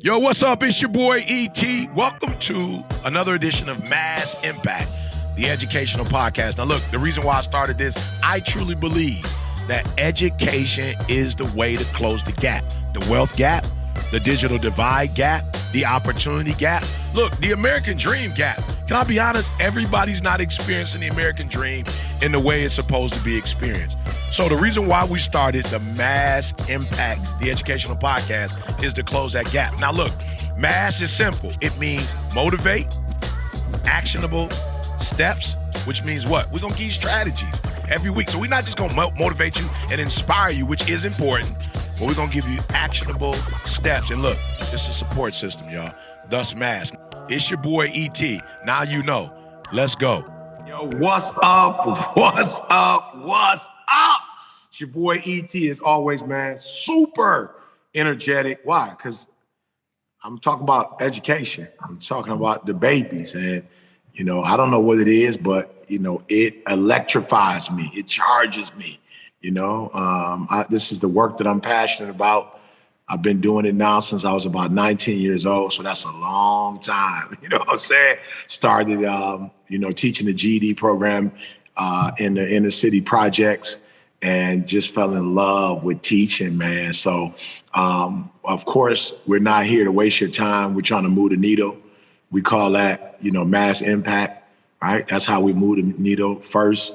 Yo, what's up? It's your boy E.T. Welcome to another edition of Mass Impact, the educational podcast. Now, look, the reason why I started this, I truly believe that education is the way to close the gap, the wealth gap, the digital divide gap, the opportunity gap. Look, the American dream gap. Can I be honest? Everybody's not experiencing the American dream in the way it's supposed to be experienced. So the reason why we started the Mass Impact, the educational podcast, is to close that gap. Now look, mass is simple. It means motivate, actionable steps, which means what? We're going to give you strategies every week. So we're not just going to motivate you and inspire you, which is important, but we're going to give you actionable steps. And look, it's a support system, y'all. Thus Mass. It's your boy E.T. Now you know. Let's go. Yo, what's up? What's up? What's up? It's your boy E.T. as always, man. Super energetic. Why? Because I'm talking about education. I'm talking about the babies. And, you know, I don't know what it is, but, you know, it electrifies me. It charges me. You know, this is the work that I'm passionate about. I've been doing it now since I was about 19 years old. So that's a long time. You know what I'm saying? Started, you know, teaching the GED program in the inner city projects and just fell in love with teaching, man. So, of course, we're not here to waste your time. We're trying to move the needle. We call that, you know, mass impact, right? That's how we move the needle. First,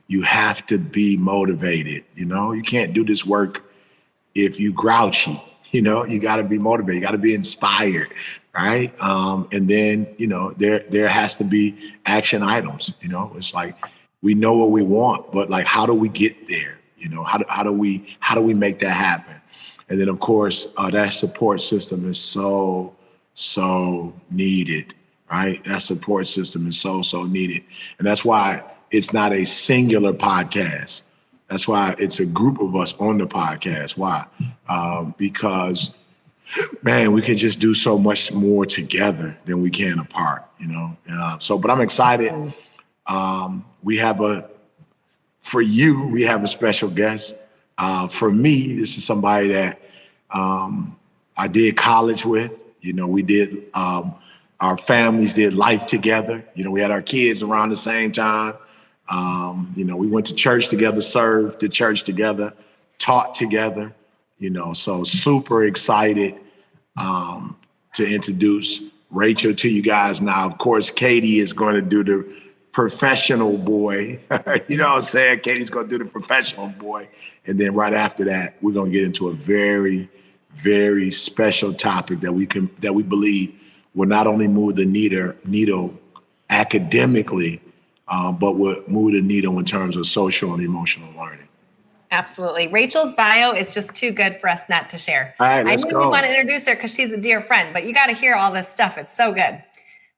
you have to be motivated. You know, you can't do this work if you grouchy. You know, you got to be motivated. You got to be inspired, right? And then, you know, there has to be action items. You know, it's like we know what we want, but like, how do we get there? You know, how do we make that happen? And then, of course, that support system is so needed, right? That support system is so needed, and that's why it's not a singular podcast. That's why it's a group of us on the podcast. Why? Because, man, we can just do so much more together than we can apart, you know? But I'm excited. We have a special guest. For me, this is somebody that I did college with. You know, we did, our families did life together. You know, we had our kids around the same time. You know, we went to church together, served the church together, taught together, you know, so super excited to introduce Rachel to you guys now. Of course, Katie is going to do the professional boy. You know what I'm saying? Katie's going to do the professional boy. And then right after that, we're going to get into a very, very special topic that we believe will not only move the needle academically, but would move the needle in terms of social and emotional learning. Absolutely. Rachel's bio is just too good for us not to share. All right, let's go. I knew we want to introduce her because she's a dear friend, but you got to hear all this stuff. It's so good.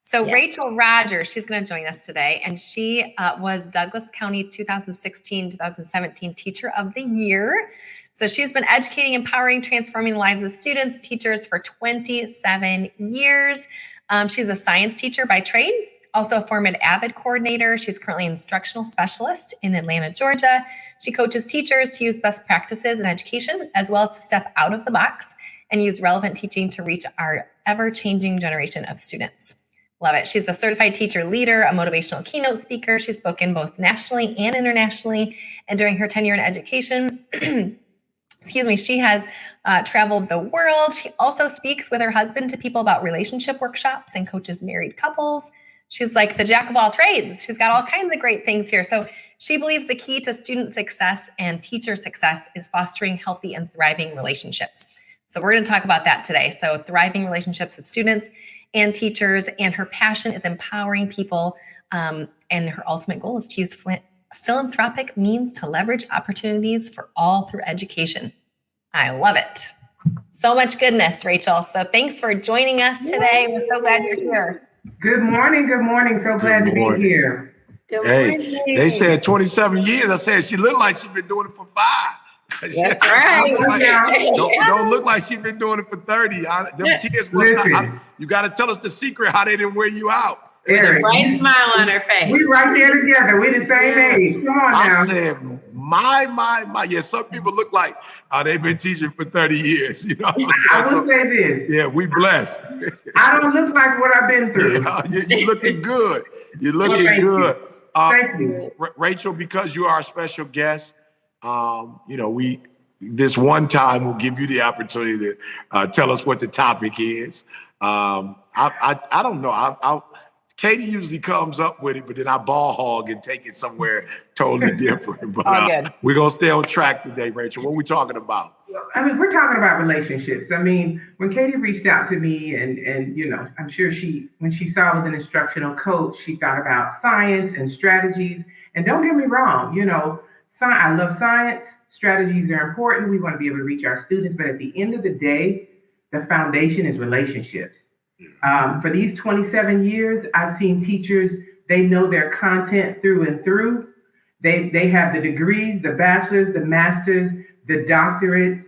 So yeah. Rachel Rogers, she's going to join us today, and she was Douglas County 2016-2017 Teacher of the Year. So she's been educating, empowering, transforming the lives of students, teachers for 27 years. She's a science teacher by trade. Also a former AVID coordinator. She's currently an instructional specialist in Atlanta, Georgia. She coaches teachers to use best practices in education, as well as to step out of the box and use relevant teaching to reach our ever-changing generation of students. Love it. She's a certified teacher leader, a motivational keynote speaker. She's spoken both nationally and internationally. And during her tenure in education, she has traveled the world. She also speaks with her husband to people about relationship workshops and coaches married couples. She's like the jack of all trades. She's got all kinds of great things here. So she believes the key to student success and teacher success is fostering healthy and thriving relationships. So we're going to talk about that today. So thriving relationships with students and teachers, and her passion is empowering people. And her ultimate goal is to use philanthropic means to leverage opportunities for all through education. I love it. So much goodness, Rachel. So thanks for joining us today. We're so glad you're here. Good morning. Good morning. So glad to be here. Good morning. Hey, they said 27 years. I said she looked like she's been doing it for 5. That's right. Don't look like she's been doing it for 30. Them kids, you got to tell us the secret how they didn't wear you out. With a bright smile on her face. We right there together. We're the same age. Come on now. I said, My. Yeah, some people look like they've been teaching for 30 years. You know what I'm saying? I will say this. Yeah, we blessed. I don't look like what I've been through. Yeah, you're looking good. You're looking good. Thank you. Rachel, because you are our special guest, this one time we'll give you the opportunity to tell us what the topic is. I don't know. Katie usually comes up with it, but then I ball hog and take it somewhere totally different. But we're going to stay on track today, Rachel. What are we talking about? I mean, we're talking about relationships. I mean, when Katie reached out to me and I'm sure when she saw I was an instructional coach, she thought about science and strategies. And don't get me wrong, I love science. Strategies are important. We want to be able to reach our students. But at the end of the day, the foundation is relationships. For these 27 years, I've seen teachers, they know their content through and through. They have the degrees, the bachelor's, the master's, the doctorates,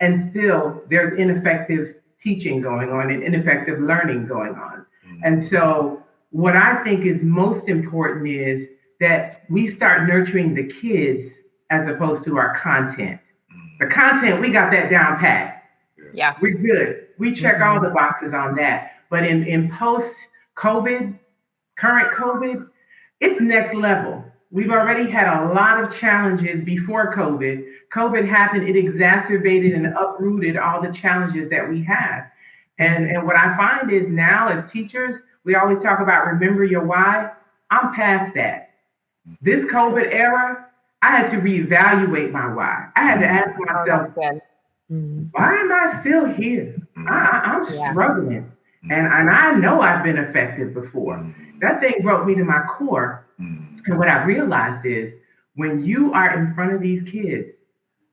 and still there's ineffective teaching going on and ineffective learning going on. And so what I think is most important is that we start nurturing the kids as opposed to our content. The content, we got that down pat. Yeah. We're good. We check all the boxes on that. But in post-COVID, current COVID, it's next level. We've already had a lot of challenges before COVID. COVID happened, it exacerbated and uprooted all the challenges that we have. And what I find is now as teachers, we always talk about remember your why. I'm past that. This COVID era, I had to reevaluate my why. I had to ask myself, why am I still here? I'm struggling. And I know I've been affected before. That thing broke me to my core. And what I realized is when you are in front of these kids,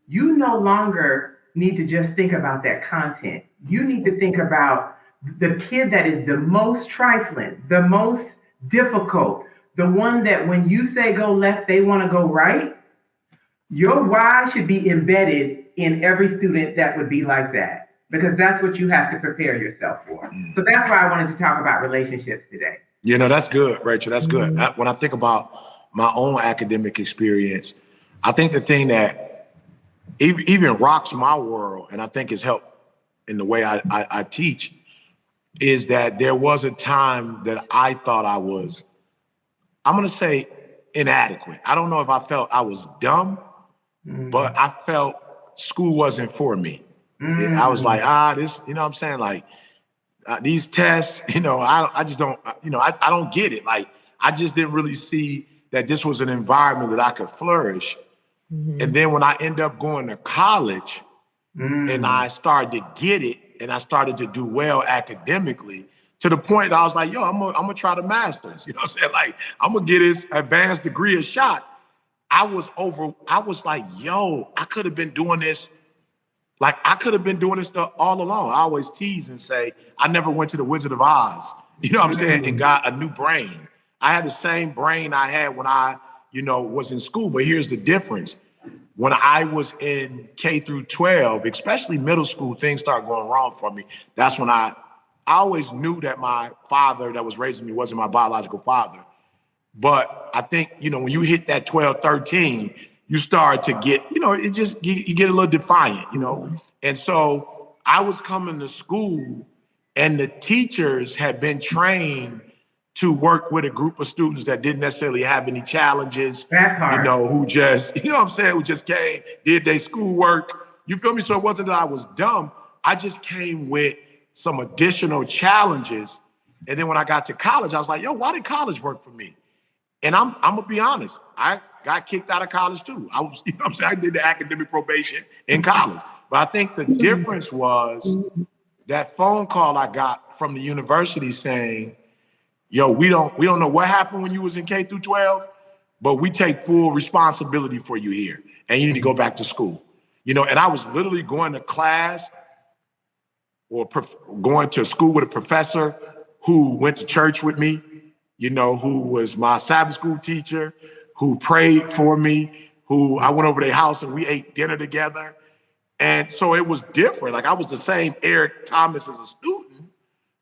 you no longer need to just think about that content. You need to think about the kid that is the most trifling, the most difficult, the one that when you say go left, they want to go right. Your why should be embedded in every student that would be like that, because that's what you have to prepare yourself for. So that's why I wanted to talk about relationships today. That's good, Rachel. That's good. When I think about my own academic experience, I think the thing that even rocks my world, and I think has helped in the way I teach, is that there was a time that I thought I was, I'm going to say inadequate. I don't know if I felt I was dumb, but I felt school wasn't for me. I was like, this, you know what I'm saying? Like, these tests, I just don't, I don't get it. Like, I just didn't really see that this was an environment that I could flourish. And then when I end up going to college and I started to get it and I started to do well academically, to the point that I was like, yo, I'm gonna try the master's. You know what I'm saying? Like, I'm gonna get this advanced degree a shot. I was like, yo, I could have been doing this. Like, I could have been doing this stuff all along. I always tease and say, I never went to the Wizard of Oz, you know what I'm saying, and got a new brain. I had the same brain I had when I, was in school. But here's the difference. When I was in K through 12, especially middle school, things started going wrong for me. That's when I always knew that my father that was raising me wasn't my biological father. But I think, when you hit that 12, 13, you start to get, you get a little defiant, And so I was coming to school and the teachers had been trained to work with a group of students that didn't necessarily have any challenges, who just, who just came, did their schoolwork. You feel me? So it wasn't that I was dumb. I just came with some additional challenges. And then when I got to college, I was like, yo, why did college work for me? And I'm gonna be honest, I got kicked out of college too. I was, I did the academic probation in college. But I think the difference was that phone call I got from the university saying, yo, we don't know what happened when you was in K through 12, but we take full responsibility for you here. And you need to go back to school. And I was literally going to class or going to school with a professor who went to church with me, who was my Sabbath school teacher, who prayed for me, who I went over to their house and we ate dinner together. And so it was different. Like, I was the same Eric Thomas as a student,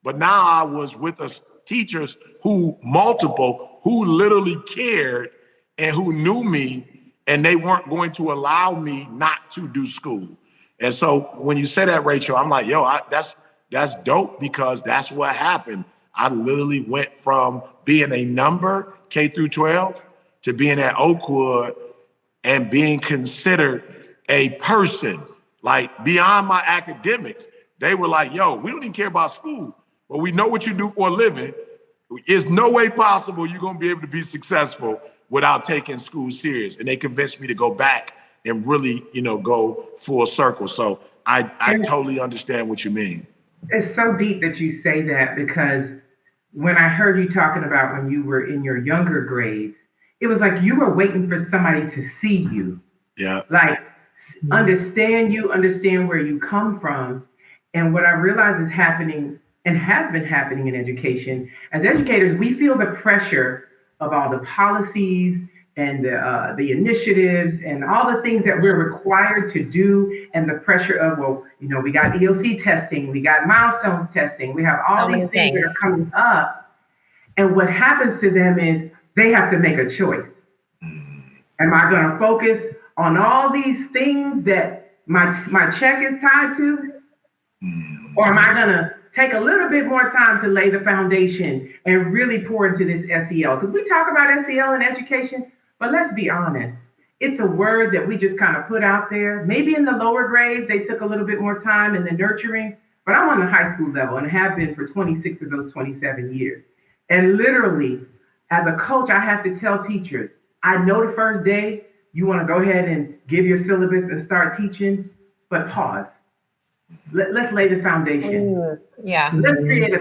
but now I was with teachers who literally cared and who knew me and they weren't going to allow me not to do school. And so when you say that, Rachel, I'm like, yo, that's dope, because that's what happened. I literally went from being a number K through 12 to being at Oakwood and being considered a person, like beyond my academics. They were like, yo, we don't even care about school, but we know what you do for a living. There's no way possible you're gonna be able to be successful without taking school serious. And they convinced me to go back and really, go full circle. So I totally understand what you mean. It's so deep that you say that, because when I heard you talking about when you were in your younger grades, it was like you were waiting for somebody to see you. Yeah. Like understand you, understand where you come from. And what I realize is happening and has been happening in education, as educators, we feel the pressure of all the policies and the initiatives and all the things that we're required to do, and the pressure of, well, we got EOC testing, we got milestones testing, we have all these things that are coming up. And what happens to them is they have to make a choice. Am I going to focus on all these things that my check is tied to? Or am I going to take a little bit more time to lay the foundation and really pour into this SEL? Because we talk about SEL in education, but let's be honest. It's a word that we just kind of put out there. Maybe in the lower grades, they took a little bit more time in the nurturing, but I'm on the high school level and have been for 26 of those 27 years. And literally, as a coach, I have to tell teachers, I know the first day you want to go ahead and give your syllabus and start teaching, but pause. Let's lay the foundation. Yeah. Let's create a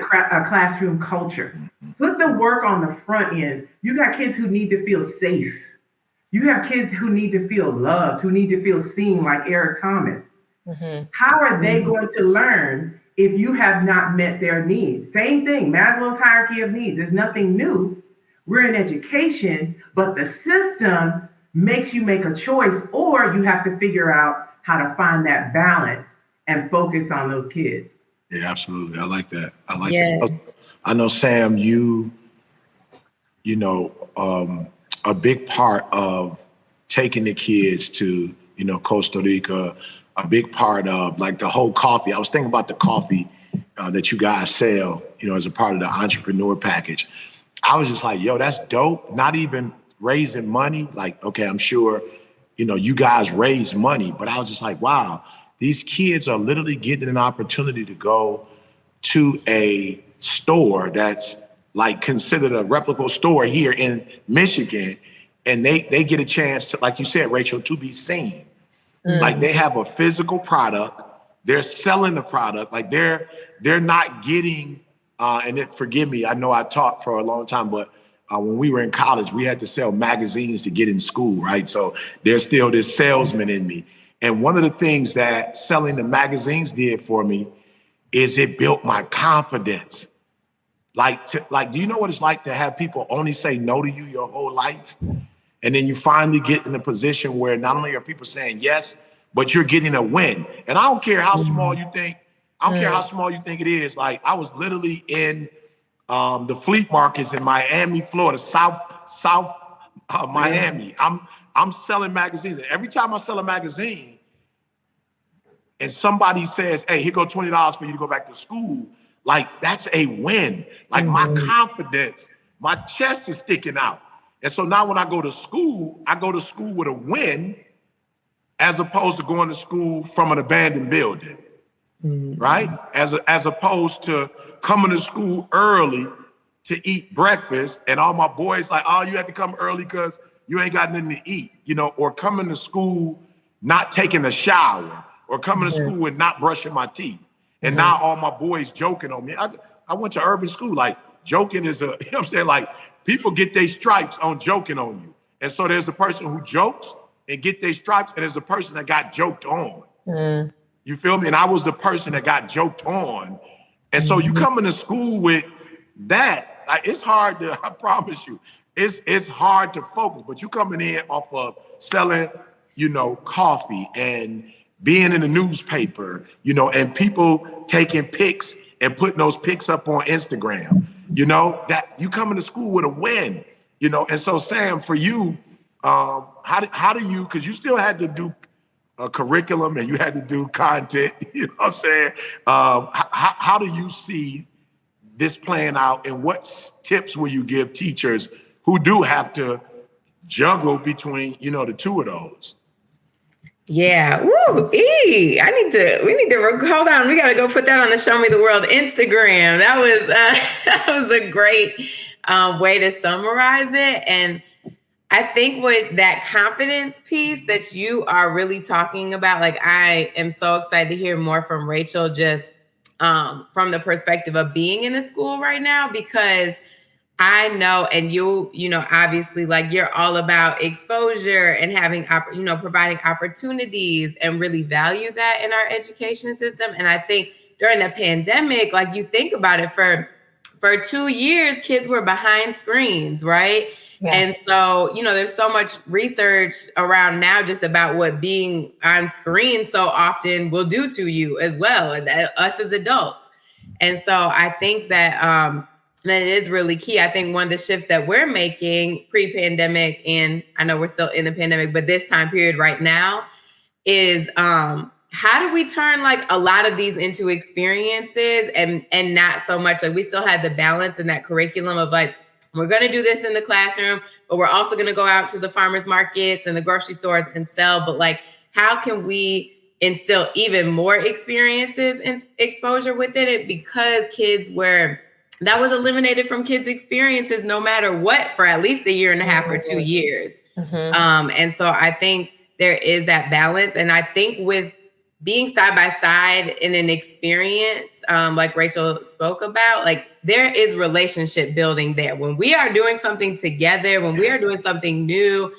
classroom culture. Put the work on the front end. You got kids who need to feel safe. You have kids who need to feel loved, who need to feel seen, like Eric Thomas. How are they going to learn if you have not met their needs? Same thing, Maslow's hierarchy of needs. There's nothing new. We're in education, but the system makes you make a choice, or you have to figure out how to find that balance and focus on those kids. Yeah, absolutely. I like that. That. I know, Sam, a big part of taking the kids to, Costa Rica, a big part of like the whole coffee. I was thinking about the coffee that you guys sell, as a part of the entrepreneur package. I was just like, yo, that's dope. Not even raising money. Like, okay, I'm sure, you guys raise money, but I was just like, wow, these kids are literally getting an opportunity to go to a store that's like considered a reputable store here in Michigan. And they get a chance to, like you said, Rachel, to be seen. Like they have a physical product. They're selling the product. Like they're not getting, forgive me, I know I taught for a long time, but when we were in college, we had to sell magazines to get in school, right? So there's still this salesman in me. And one of the things that selling the magazines did for me is it built my confidence. Like, do you know what it's like to have people only say no to you your whole life? And then you finally get in a position where not only are people saying yes, but you're getting a win. And I don't care how small you think, it is. Like I was literally in the flea markets in Miami, Florida, South Miami. I'm selling magazines. And every time I sell a magazine and somebody says, hey, here go $20 for you to go back to school, like that's a win. Like my confidence, my chest is sticking out. And so now when I go to school with a win as opposed to going to school from an abandoned building, right? As opposed to coming to school early to eat breakfast and all my boys like, oh, you have to come early because you ain't got nothing to eat, or coming to school not taking a shower or coming to school and not brushing my teeth. And now all my boys joking on me. I went to urban school, like joking is what I'm saying? Like people get their stripes on joking on you. And so there's the person who jokes and get their stripes, and there's the person that got joked on. You feel me? And I was the person that got joked on. And so you come into school with that, like it's hard to, I promise you, it's hard to focus, but you coming in off of selling, coffee and being in the newspaper, and people taking pics and putting those pics up on Instagram, that you coming to school with a win, and so Sam, for you, how do you, because you still had to do a curriculum and you had to do content, you know what I'm saying? How do you see this playing out, and what tips will you give teachers who do have to juggle between, the two of those? Yeah. Woo. We need to hold on. We got to go put that on the Show Me the World Instagram. That was that was a great way to summarize it. And I think with that confidence piece that you are really talking about, like, I am so excited to hear more from Rachel, just from the perspective of being in a school right now, because I know, and obviously, like, you're all about exposure and having, providing opportunities, and really value that in our education system. And I think during the pandemic, like, you think about it, for 2 years, kids were behind screens, right? Yeah. And so, there's so much research around now just about what being on screen so often will do to you as well, us as adults. And so I think that that it is really key. I think one of the shifts that we're making pre-pandemic, and I know we're still in the pandemic, but this time period right now, is how do we turn, like, a lot of these into experiences, and not so much, like, we still had the balance in that curriculum of, like, we're going to do this in the classroom, but we're also going to go out to the farmers markets and the grocery stores and sell. But, like, how can we instill even more experiences and exposure within it? Because that was eliminated from kids' experiences no matter what for at least 1.5 years or 2 years. Mm-hmm. And so I think there is that balance. And I think with being side by side in an experience, like Rachel spoke about, like, there is relationship building there. When we are doing something together, when we are doing something new,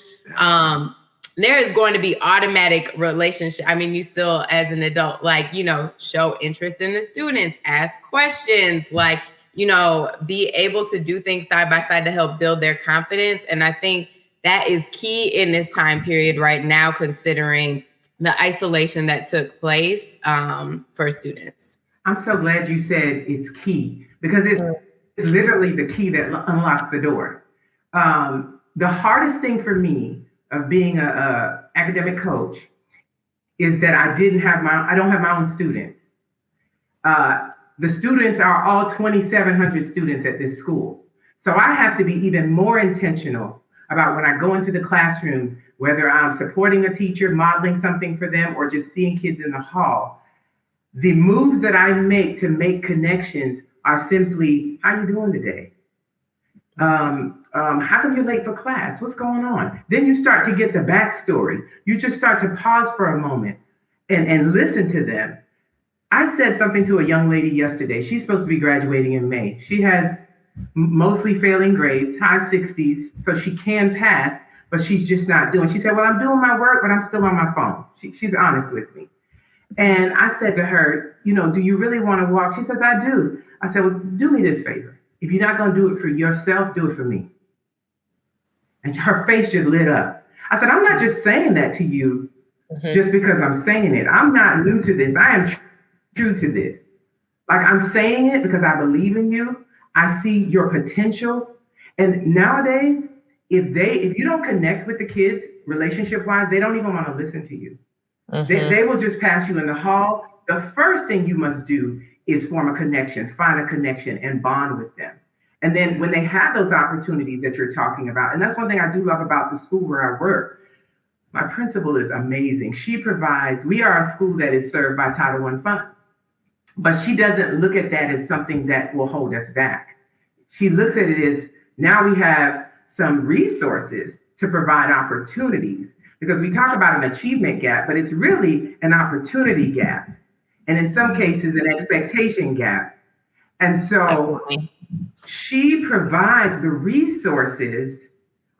there is going to be automatic relationship. I mean, you still, as an adult, like, show interest in the students, ask questions, like, be able to do things side by side to help build their confidence. And I think that is key in this time period right now, considering the isolation that took place for students. I'm so glad you said it's key, because it's literally the key that unlocks the door. The hardest thing for me of being a academic coach is that I don't have my own students. The students are all 2,700 students at this school. So I have to be even more intentional about when I go into the classrooms, whether I'm supporting a teacher, modeling something for them, or just seeing kids in the hall. The moves that I make to make connections are simply, how you doing today? How come you're late for class? What's going on? Then you start to get the backstory. You just start to pause for a moment and listen to them. I said something to a young lady yesterday. She's supposed to be graduating in May. She has mostly failing grades, high 60s, so she can pass, but she's just not doing. She said, well, I'm doing my work, but I'm still on my phone. She's honest with me. And I said to her, do you really want to walk? She says, I do. I said, well, do me this favor. If you're not going to do it for yourself, do it for me. And her face just lit up. I said, I'm not just saying that to you just because I'm saying it. I'm not new to this. I am true to this. Like, I'm saying it because I believe in you. I see your potential. And nowadays, if you don't connect with the kids relationship-wise, they don't even want to listen to you. They will just pass you in the hall. The first thing you must do is form a connection, find a connection, and bond with them. And then when they have those opportunities that you're talking about, and that's one thing I do love about the school where I work, my principal is amazing. We are a school that is served by Title I funds, but she doesn't look at that as something that will hold us back. She looks at it as, now we have some resources to provide opportunities, because we talk about an achievement gap, but it's really an opportunity gap. And in some cases, an expectation gap. And so she provides the resources,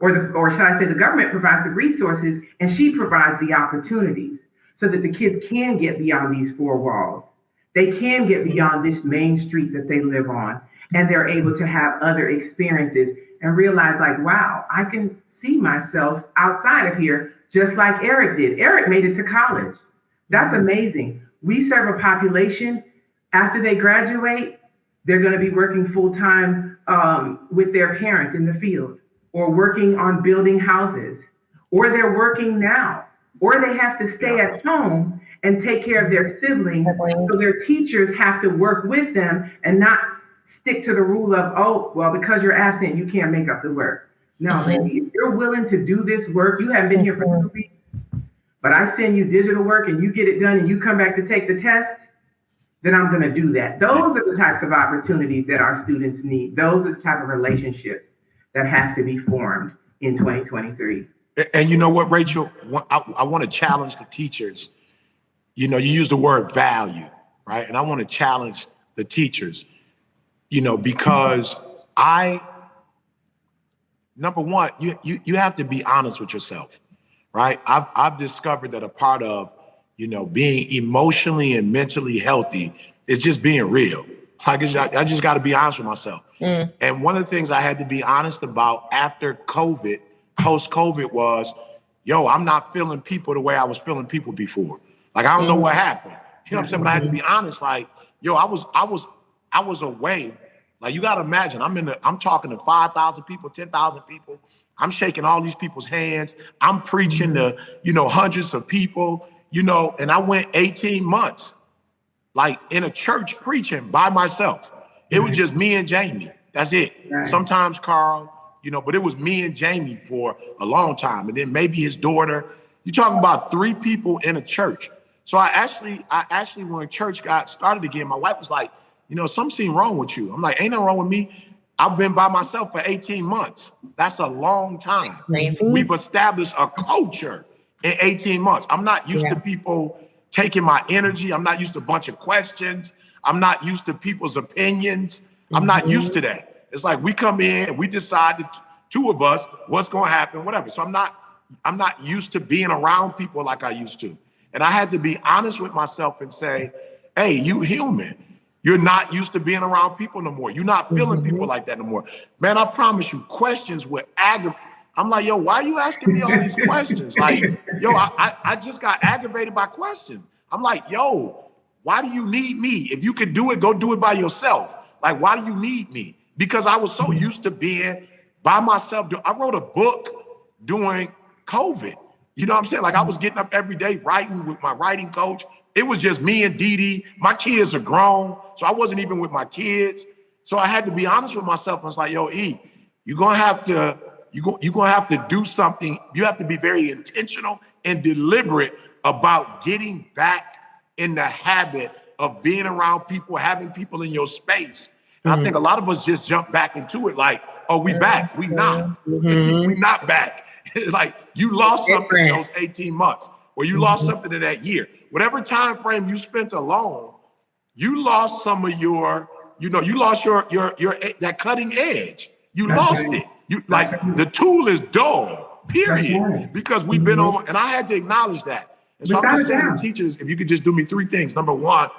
or should I say the government provides the resources, and she provides the opportunities so that the kids can get beyond these four walls. They can get beyond this main street that they live on, and they're able to have other experiences and realize, like, wow, I can see myself outside of here, just like Eric did. Eric made it to college. That's amazing. We serve a population, after they graduate, they're going to be working full-time with their parents in the field, or working on building houses, or they're working now, or they have to stay at home and take care of their siblings. So their teachers have to work with them and not stick to the rule of, oh, well, because you're absent, you can't make up the work. No, if you're willing to do this work, you haven't been here for 2 weeks, but I send you digital work and you get it done and you come back to take the test, then I'm going to do that. Those are the types of opportunities that our students need. Those are the type of relationships that have to be formed in 2023. And you know what, Rachel? I want to challenge the teachers. You know, you use the word value, right? And I want to challenge the teachers, you know, because number one, you have to be honest with yourself, right? I've discovered that a part of, you know, being emotionally and mentally healthy is just being real. I just got to be honest with myself. And one of the things I had to be honest about after COVID, post-COVID was, yo, I'm not feeling people the way I was feeling people before. Like, I don't know what happened. You know what I'm saying? But I had to be honest, like, yo, I was away. Like, you got to imagine, I'm talking to 5,000 people, 10,000 people. I'm shaking all these people's hands. I'm preaching to, you know, hundreds of people, you know, and I went 18 months, like, in a church preaching by myself. It was just me and Jamie. That's it. Sometimes Carl, you know, but it was me and Jamie for a long time. And then maybe his daughter. You're talking about 3 people in a church. So I actually, when church got started again, my wife was like, you know, something seemed wrong with you. I'm like, ain't nothing wrong with me. I've been by myself for 18 months. That's a long time. Amazing. We've established a culture in 18 months. I'm not used to people taking my energy. I'm not used to a bunch of questions. I'm not used to people's opinions. I'm not used to that. It's like we come in and we decide, the 2 of us, what's going to happen, whatever. So I'm not used to being around people like I used to. And I had to be honest with myself and say, hey, you human. You're not used to being around people no more. You're not feeling people like that no more. Man, I promise you, questions would aggravate. I'm like, yo, why are you asking me all these questions? Like, yo, I just got aggravated by questions. I'm like, yo, why do you need me? If you could do it, go do it by yourself. Like, why do you need me? Because I was so used to being by myself. I wrote a book during COVID. You know what I'm saying? Like, I was getting up every day writing with my writing coach. It was just me and Dee Dee. My kids are grown, so I wasn't even with my kids. So I had to be honest with myself. I was like, yo, E, you're gonna have to do something. You have to be very intentional and deliberate about getting back in the habit of being around people, having people in your space. And I think a lot of us just jump back into it like, oh, we back. We not. We not back. Like, you lost something in those 18 months, or you lost something in that year. Whatever time frame you spent alone, you lost some of your, you know, you lost your that cutting edge. You lost it. You like, the tool is dull, period. Because we've been on, and I had to acknowledge that. And so I'm just saying to teachers, if you could just do me 3 things. Number 1,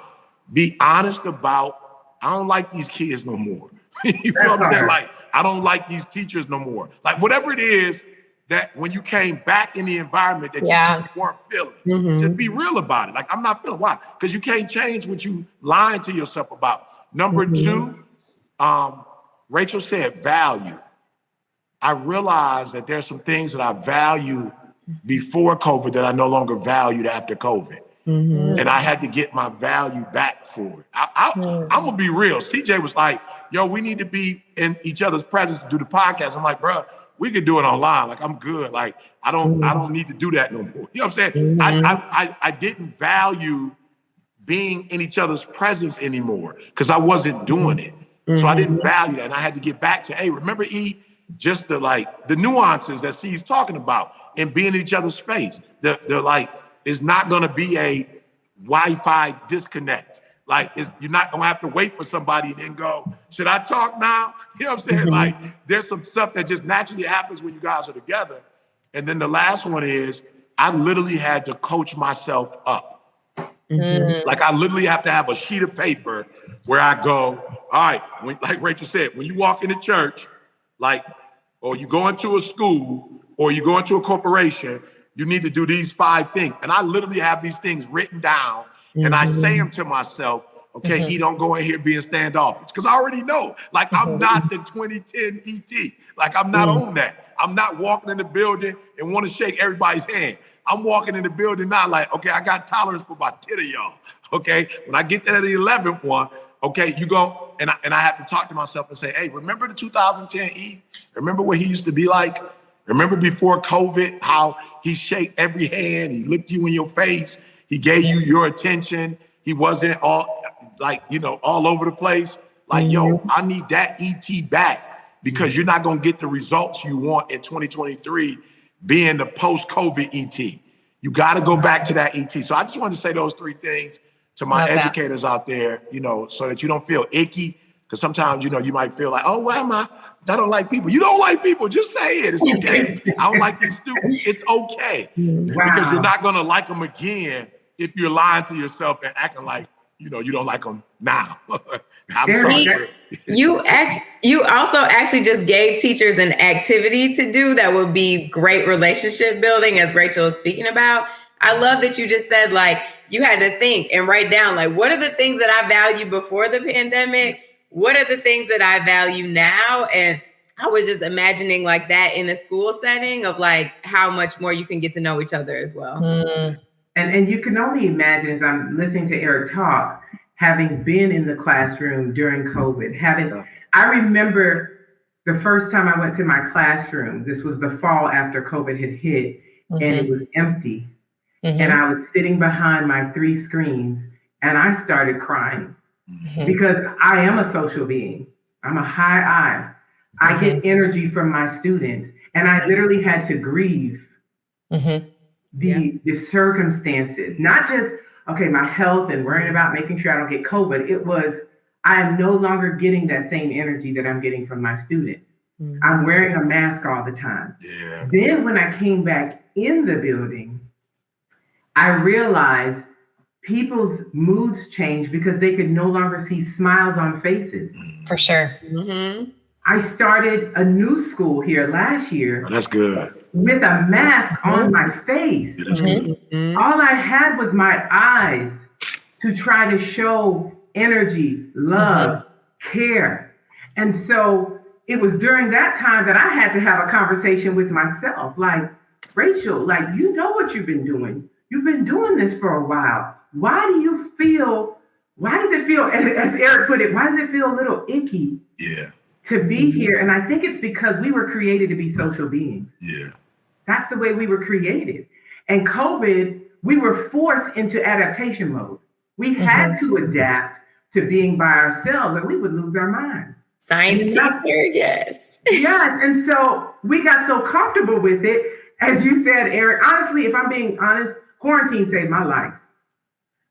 be honest about, I don't like these kids no more. You feel what I'm saying? Like, I don't like these teachers no more. Like, whatever it is that when you came back in the environment that you weren't feeling, just be real about it. Like, I'm not feeling. Why? Because you can't change what you lying to yourself about. Number 2, Rachel said value. I realized that there's some things that I valued before COVID that I no longer valued after COVID. And I had to get my value back for it. I'm gonna be real. CJ was like, yo, we need to be in each other's presence to do the podcast. I'm like, bro, we could do it online. Like, I'm good. Like, I don't need to do that no more. You know what I'm saying? I didn't value being in each other's presence anymore because I wasn't doing it. So I didn't value that. And I had to get back to, hey, remember, E, just the nuances that C's talking about and being in each other's space. The like, it's not gonna be a Wi-Fi disconnect. Like, you're not gonna have to wait for somebody and then go, should I talk now? You know what I'm saying? Like, there's some stuff that just naturally happens when you guys are together. And then the last one is, I literally had to coach myself up. Like, I literally have to have a sheet of paper where I go, all right, like Rachel said, when you walk into church, like, or you go into a school, or you go into a corporation, you need to do these 5 things. And I literally have these things written down, and I say them to myself, okay, E, don't go in here being standoffish. Because I already know, like, I'm not the 2010 ET. Like, I'm not on that. I'm not walking in the building and want to shake everybody's hand. I'm walking in the building now like, okay, I got tolerance for about 10 of y'all. Okay, when I get to the 11th one, okay, you go, and I have to talk to myself and say, hey, remember the 2010 E? Remember what he used to be like? Remember before COVID, how he shake every hand, he looked you in your face, he gave you your attention, he wasn't all like, all over the place. Like, yo, I need that ET back because you're not gonna get the results you want in 2023 being the post-COVID ET. You gotta go back to that ET. So I just wanted to say those three things to my educators out there, so that you don't feel icky. Because sometimes, you might feel like, oh, why am I don't like people. You don't like people, just say it, it's okay. I don't like these students, it's okay. Wow. Because you're not gonna like them again if you're lying to yourself and acting like, you don't like them now. I'm sorry. You also actually just gave teachers an activity to do that would be great relationship building, as Rachel was speaking about. I love that you just said, like, you had to think and write down, like, what are the things that I valued before the pandemic? What are the things that I value now? And I was just imagining like that in a school setting of like how much more you can get to know each other as well. Mm. And you can only imagine, as I'm listening to Eric talk, having been in the classroom during COVID, I remember the first time I went to my classroom, this was the fall after COVID had hit, and it was empty. And I was sitting behind my 3 screens and I started crying because I am a social being. I'm a high I. I get energy from my students, and I literally had to grieve the circumstances, not just, okay, my health and worrying about making sure I don't get COVID. It was, I am no longer getting that same energy that I'm getting from my students. I'm wearing a mask all the time. Yeah. Then when I came back in the building, I realized people's moods changed because they could no longer see smiles on faces. For sure. I started a new school here last year. Oh, that's good. With a mask on my face. Yeah, that's good. All I had was my eyes to try to show energy, love, care. And so it was during that time that I had to have a conversation with myself. Like, Rachel, like, you know what you've been doing. You've been doing this for a while. Why does it feel, as Eric put it, why does it feel a little icky to be here? And I think it's because we were created to be social beings. Yeah. That's the way we were created. And COVID, we were forced into adaptation mode. We had to adapt to being by ourselves, or we would lose our minds. Science teacher, yes. Yes, and so we got so comfortable with it. As you said, Eric, honestly, if I'm being honest, quarantine saved my life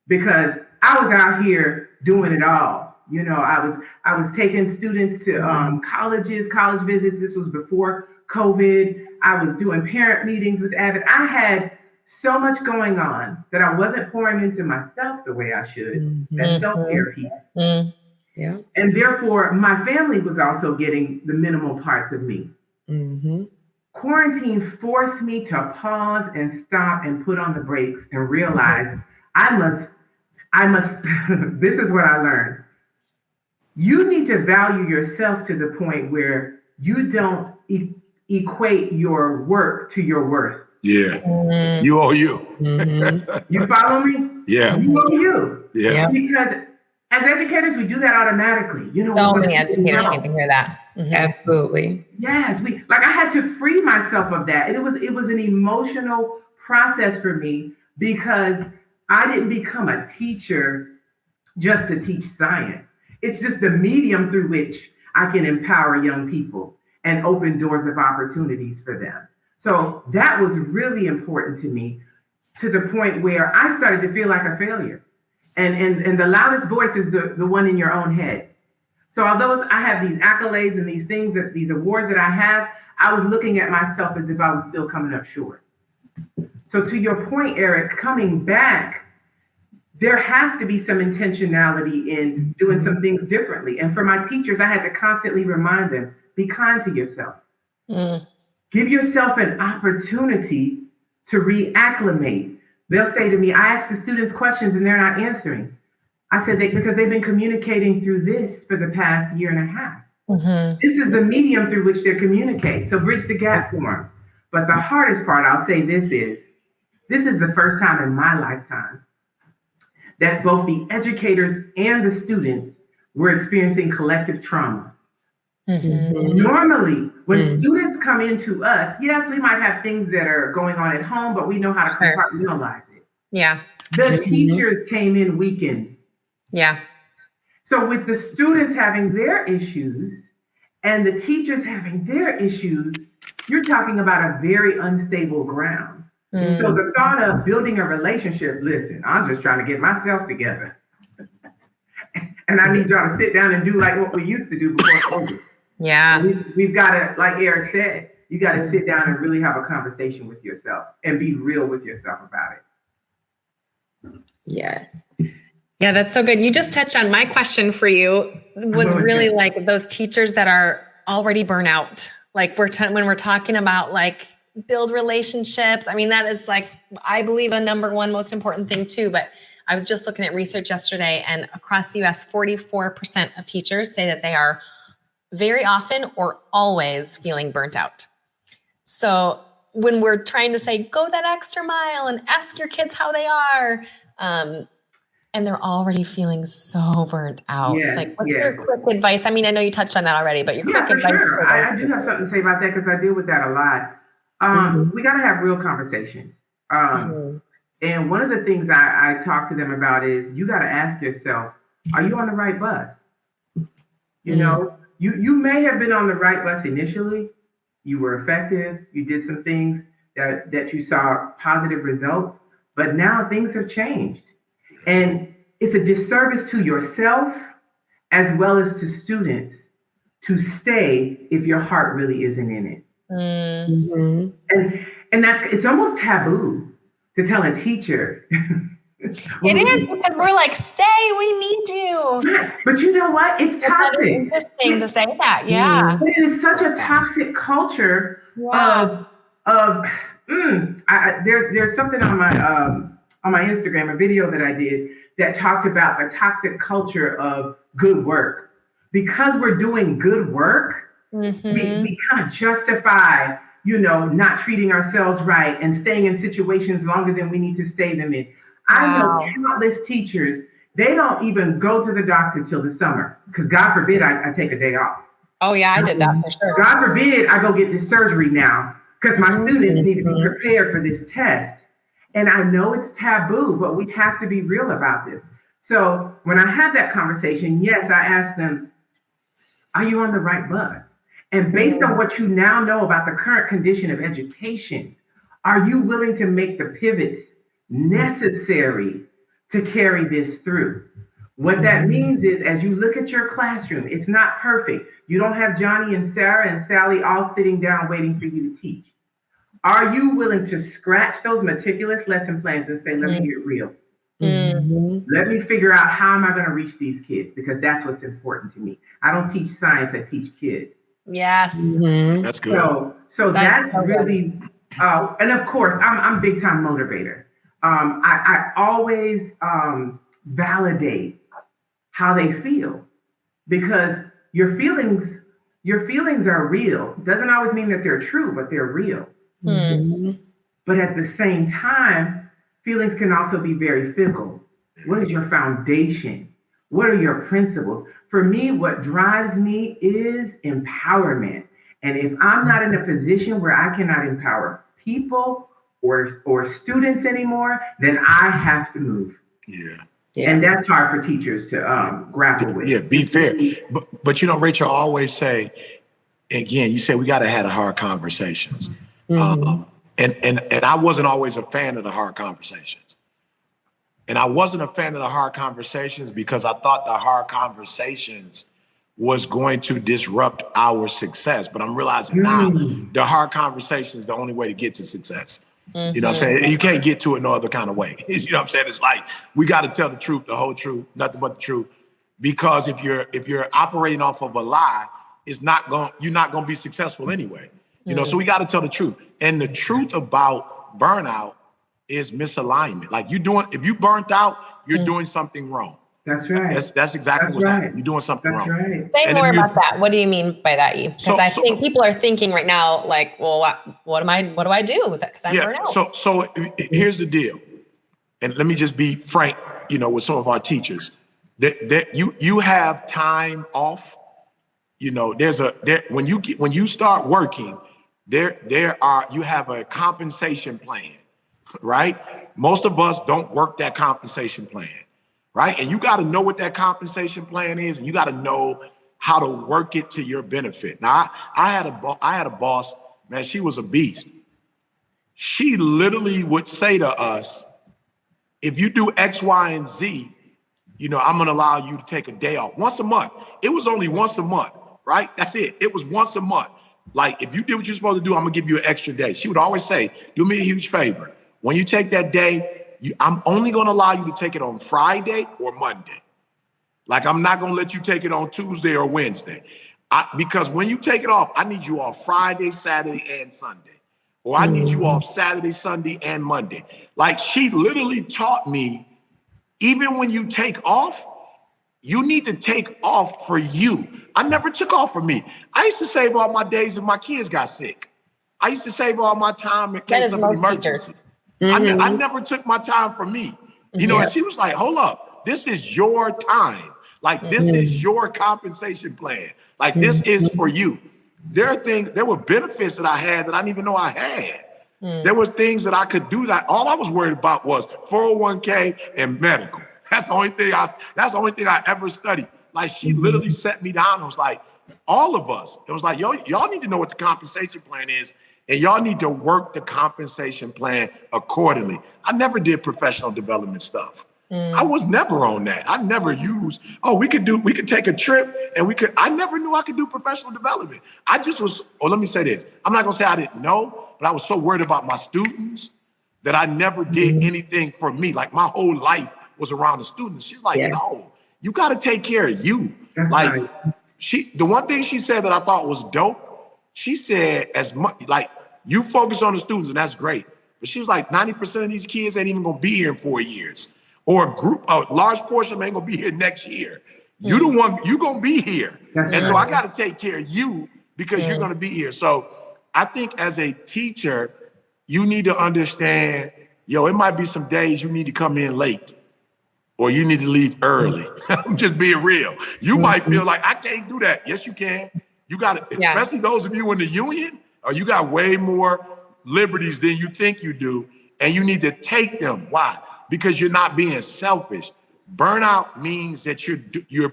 because I was out here doing it all. I was taking students to college visits. This was before COVID. I was doing parent meetings with Avid. I had so much going on that I wasn't pouring into myself the way I should. That self-care piece. Yeah. And therefore, my family was also getting the minimal parts of me. Quarantine forced me to pause and stop and put on the brakes and realize I must, this is what I learned. You need to value yourself to the point where you don't equate your work to your worth. Yeah. You owe you. You follow me? Yeah. You owe you. Yeah. Because as educators, we do that automatically. So many educators need to hear that. Absolutely. Yes, I had to free myself of that. It was an emotional process for me because I didn't become a teacher just to teach science. It's just the medium through which I can empower young people and open doors of opportunities for them. So that was really important to me, to the point where I started to feel like a failure. And the loudest voice is the one in your own head. So although I have these accolades and these things, these awards that I have, I was looking at myself as if I was still coming up short. So to your point, Eric, coming back, there has to be some intentionality in doing some things differently. And for my teachers, I had to constantly remind them, be kind to yourself. Give yourself an opportunity to reacclimate. They'll say to me, I ask the students questions and they're not answering. I said, because they've been communicating through this for the past year and a half. Mhm. This is the medium through which they communicate. So bridge the gap for them. But the hardest part, I'll say this is the first time in my lifetime that both the educators and the students were experiencing collective trauma. Mhm. Normally, when students come into us, yes, we might have things that are going on at home, but we know how to Sure. compartmentalize it. Yeah. The teachers came in weakened. Yeah. So with the students having their issues and the teachers having their issues, you're talking about a very unstable ground. So the thought of building a relationship, listen, I'm just trying to get myself together. And I need y'all to sit down and do like what we used to do before COVID. Yeah. We've got to, like Eric said, you got to sit down and really have a conversation with yourself and be real with yourself about it. Yes. Yeah, that's so good. You just touched on my question for you was really like those teachers that are already burnout. Like when we're talking about like build relationships. I mean, that is like, I believe the number one most important thing too, but I was just looking at research yesterday and across the US, 44% of teachers say that they are very often or always feeling burnt out. So when we're trying to say, go that extra mile and ask your kids how they are, and they're already feeling so burnt out. Yes, like, what's your quick advice? I mean, I know you touched on that already, but your quick for advice. Sure. I do have something to say about that because I deal with that a lot. We got to have real conversations. And one of the things I talk to them about is you got to ask yourself, are you on the right bus? You know, you may have been on the right bus initially. You were effective. You did some things that you saw positive results, but now things have changed. And it's a disservice to yourself as well as to students to stay if your heart really isn't in it. And it's almost taboo to tell a teacher. It is because we're like, stay, we need you. But you know what? It's toxic. That is interesting to say that. Yeah. It is such a toxic culture there's something on my Instagram, a video that I did that talked about the toxic culture of good work. Because we're doing good work, we kind of justify, not treating ourselves right and staying in situations longer than we need to stay them in. I know countless teachers, they don't even go to the doctor till the summer because God forbid I take a day off. Oh yeah, I did that for sure. God forbid I go get this surgery now because my students need to be prepared for this test. And I know it's taboo, but we have to be real about this. So when I had that conversation, yes, I asked them, are you on the right bus? And based on what you now know about the current condition of education, are you willing to make the pivots necessary to carry this through? What that means is, as you look at your classroom, it's not perfect. You don't have Johnny and Sarah and Sally all sitting down waiting for you to teach. Are you willing to scratch those meticulous lesson plans and say, let me get real? Let me figure out how am I going to reach these kids? Because that's what's important to me. I don't teach science, I teach kids. Yes. That's good. So that's really, and of course, I'm big time motivator. I always validate how they feel because your feelings are real. Doesn't always mean that they're true, but they're real. But at the same time, feelings can also be very fickle. What is your foundation? What are your principles? For me, what drives me is empowerment. And if I'm not in a position where I cannot empower people or students anymore, then I have to move. Yeah. And that's hard for teachers to grapple with. Yeah, be fair. But Rachel, I always say, again, you say we got to have the hard conversations. And I wasn't always a fan of the hard conversations. And I wasn't a fan of the hard conversations because I thought the hard conversations was going to disrupt our success. But I'm realizing now the hard conversation is the only way to get to success. You know what I'm saying? You can't get to it no other kind of way. You know what I'm saying? It's like, we got to tell the truth, the whole truth, nothing but the truth. Because if you're operating off of a lie, you're not going to be successful anyway. So we got to tell the truth. And the truth about burnout is misalignment. Like if you burnt out, you're doing something wrong. That's right. That's exactly what's happening. You're doing something wrong. Right. Say more about that. What do you mean by that, Eve? Because I think people are thinking right now, like, well, what do I do with it? Because I'm burnt out. So here's the deal, and let me just be frank, with some of our teachers. That you have time off. When you start working, you have a compensation plan, right? Most of us don't work that compensation plan, right? And you got to know what that compensation plan is, and you got to know how to work it to your benefit. Now, I had a boss, man. She was a beast. She literally would say to us, if you do X, Y, and Z, I'm going to allow you to take a day off once a month. It was only once a month, right? That's it. It was once a month. Like, if you did what you're supposed to do, I'm going to give you an extra day. She would always say, do me a huge favor. When you take that day, I'm only going to allow you to take it on Friday or Monday. Like, I'm not going to let you take it on Tuesday or Wednesday. Because when you take it off, I need you off Friday, Saturday, and Sunday. Or I need you off Saturday, Sunday, and Monday. Like, she literally taught me, even when you take off, you need to take off for you. I never took off for me. I used to save all my days if my kids got sick. I used to save all my time in case of an emergency. I never took my time for me. And she was like, hold up, this is your time. Like, this is your compensation plan. Like, this is for you. There were benefits that I had that I didn't even know I had. There was things that I could do that all I was worried about was 401k and medical. That's the only thing I ever studied. Like, she literally set me down and was like, all of us, it was like, y'all need to know what the compensation plan is, and y'all need to work the compensation plan accordingly. I never did professional development stuff. I was never on that. I never used, we could take a trip and I never knew I could do professional development. I just was, let me say this. I'm not gonna say I didn't know, but I was so worried about my students that I never did anything for me. Like, my whole life was around the students. She's like, no, you gotta take care of you. That's like right. The one thing she said that I thought was dope, she said, as much, like, you focus on the students and that's great. But she was like, 90% of these kids ain't even gonna be here in 4 years. Or a large portion of them ain't gonna be here next year. You the one, you gonna be here. So I gotta take care of you because you're gonna be here. So I think as a teacher, you need to understand, it might be some days you need to come in late or you need to leave early. I'm just being real. You might feel like, I can't do that. Yes, you can. You got to, especially those of you in the union, or you got way more liberties than you think you do, and you need to take them. Why? Because you're not being selfish. Burnout means that you're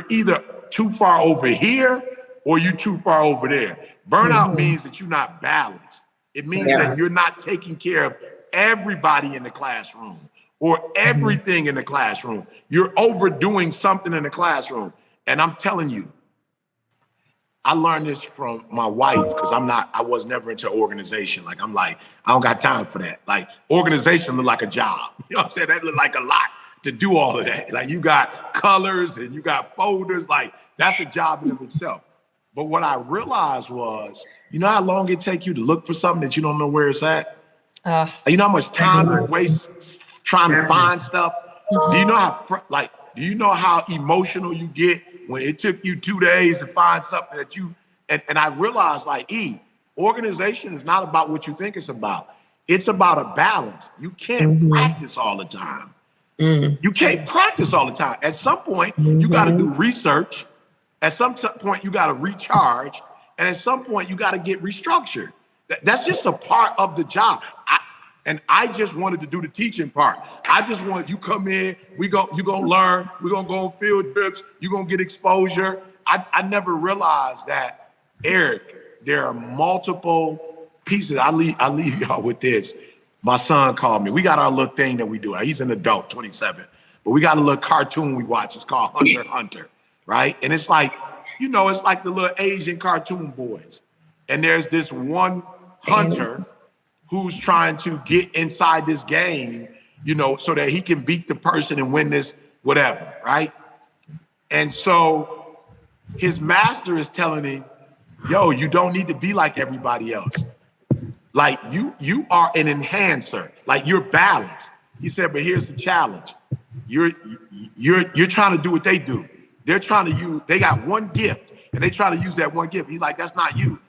either too far over here or you're too far over there. Burnout means that you're not balanced. It means that you're not taking care of everybody in the classroom or everything in the classroom. You're overdoing something in the classroom. And I'm telling you, I learned this from my wife because I was never into organization. Like, I'm like, I don't got time for that. Like, organization look like a job. You know what I'm saying? That look like a lot to do all of that. Like, you got colors and you got folders. Like, that's a job in of itself. But what I realized was, you know how long it take you to look for something that you don't know where it's at? You know how much time you waste trying to find stuff? Do you know how emotional you get when it took you 2 days to find something that and I realized, like, organization is not about what you think it's about. It's about a balance. You can't practice all the time. You can't practice all the time. At some point, you got to do research. At some point, you got to recharge. And at some point, you got to get restructured. That's just a part of the job. I just wanted to do the teaching part. I just wanted you come in, you gonna learn, we're gonna go on field trips, you're gonna get exposure. I never realized that, Eric, there are multiple pieces. I leave y'all with this. My son called me. We got our little thing that we do. He's an adult, 27, but we got a little cartoon we watch. It's called Hunter x Hunter, right? And it's like, it's like the little Asian cartoon boys. And there's this one hunter who's trying to get inside this game, so that he can beat the person and win this whatever, right? And so his master is telling him, yo, you don't need to be like everybody else. Like, you are an enhancer, like, you're balanced. He said, but here's the challenge. you're trying to do what they do. They're trying to use, they got one gift and they try to use that one gift. He's like, that's not you.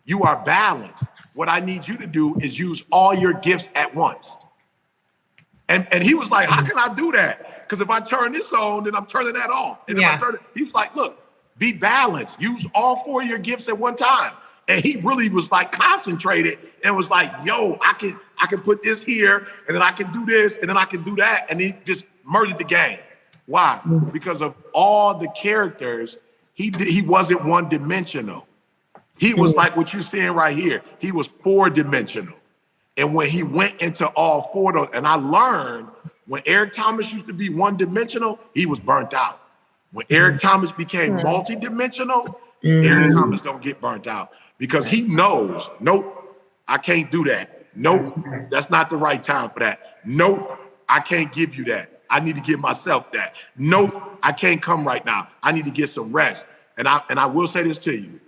You are balanced. What I need you to do is use all your gifts at once. And he was like, how can I do that? Because if I turn this on, then I'm turning that off. And if I turn it, he was like, look, be balanced. Use all 4 of your gifts at one time. And he really was like concentrated and was like, yo, I can put this here, and then I can do this, and then I can do that. And he just murdered the game. Why? Because of all the characters, he wasn't one-dimensional. He was like what you're seeing right here. He was 4-dimensional. And when he went into all 4 of those, and I learned when Eric Thomas used to be one-dimensional, he was burnt out. When Eric Thomas became multi-dimensional, Eric Thomas don't get burnt out because he knows, nope, I can't do that. Nope, that's not the right time for that. Nope, I can't give you that. I need to give myself that. Nope, I can't come right now. I need to get some rest. And I will say this to you.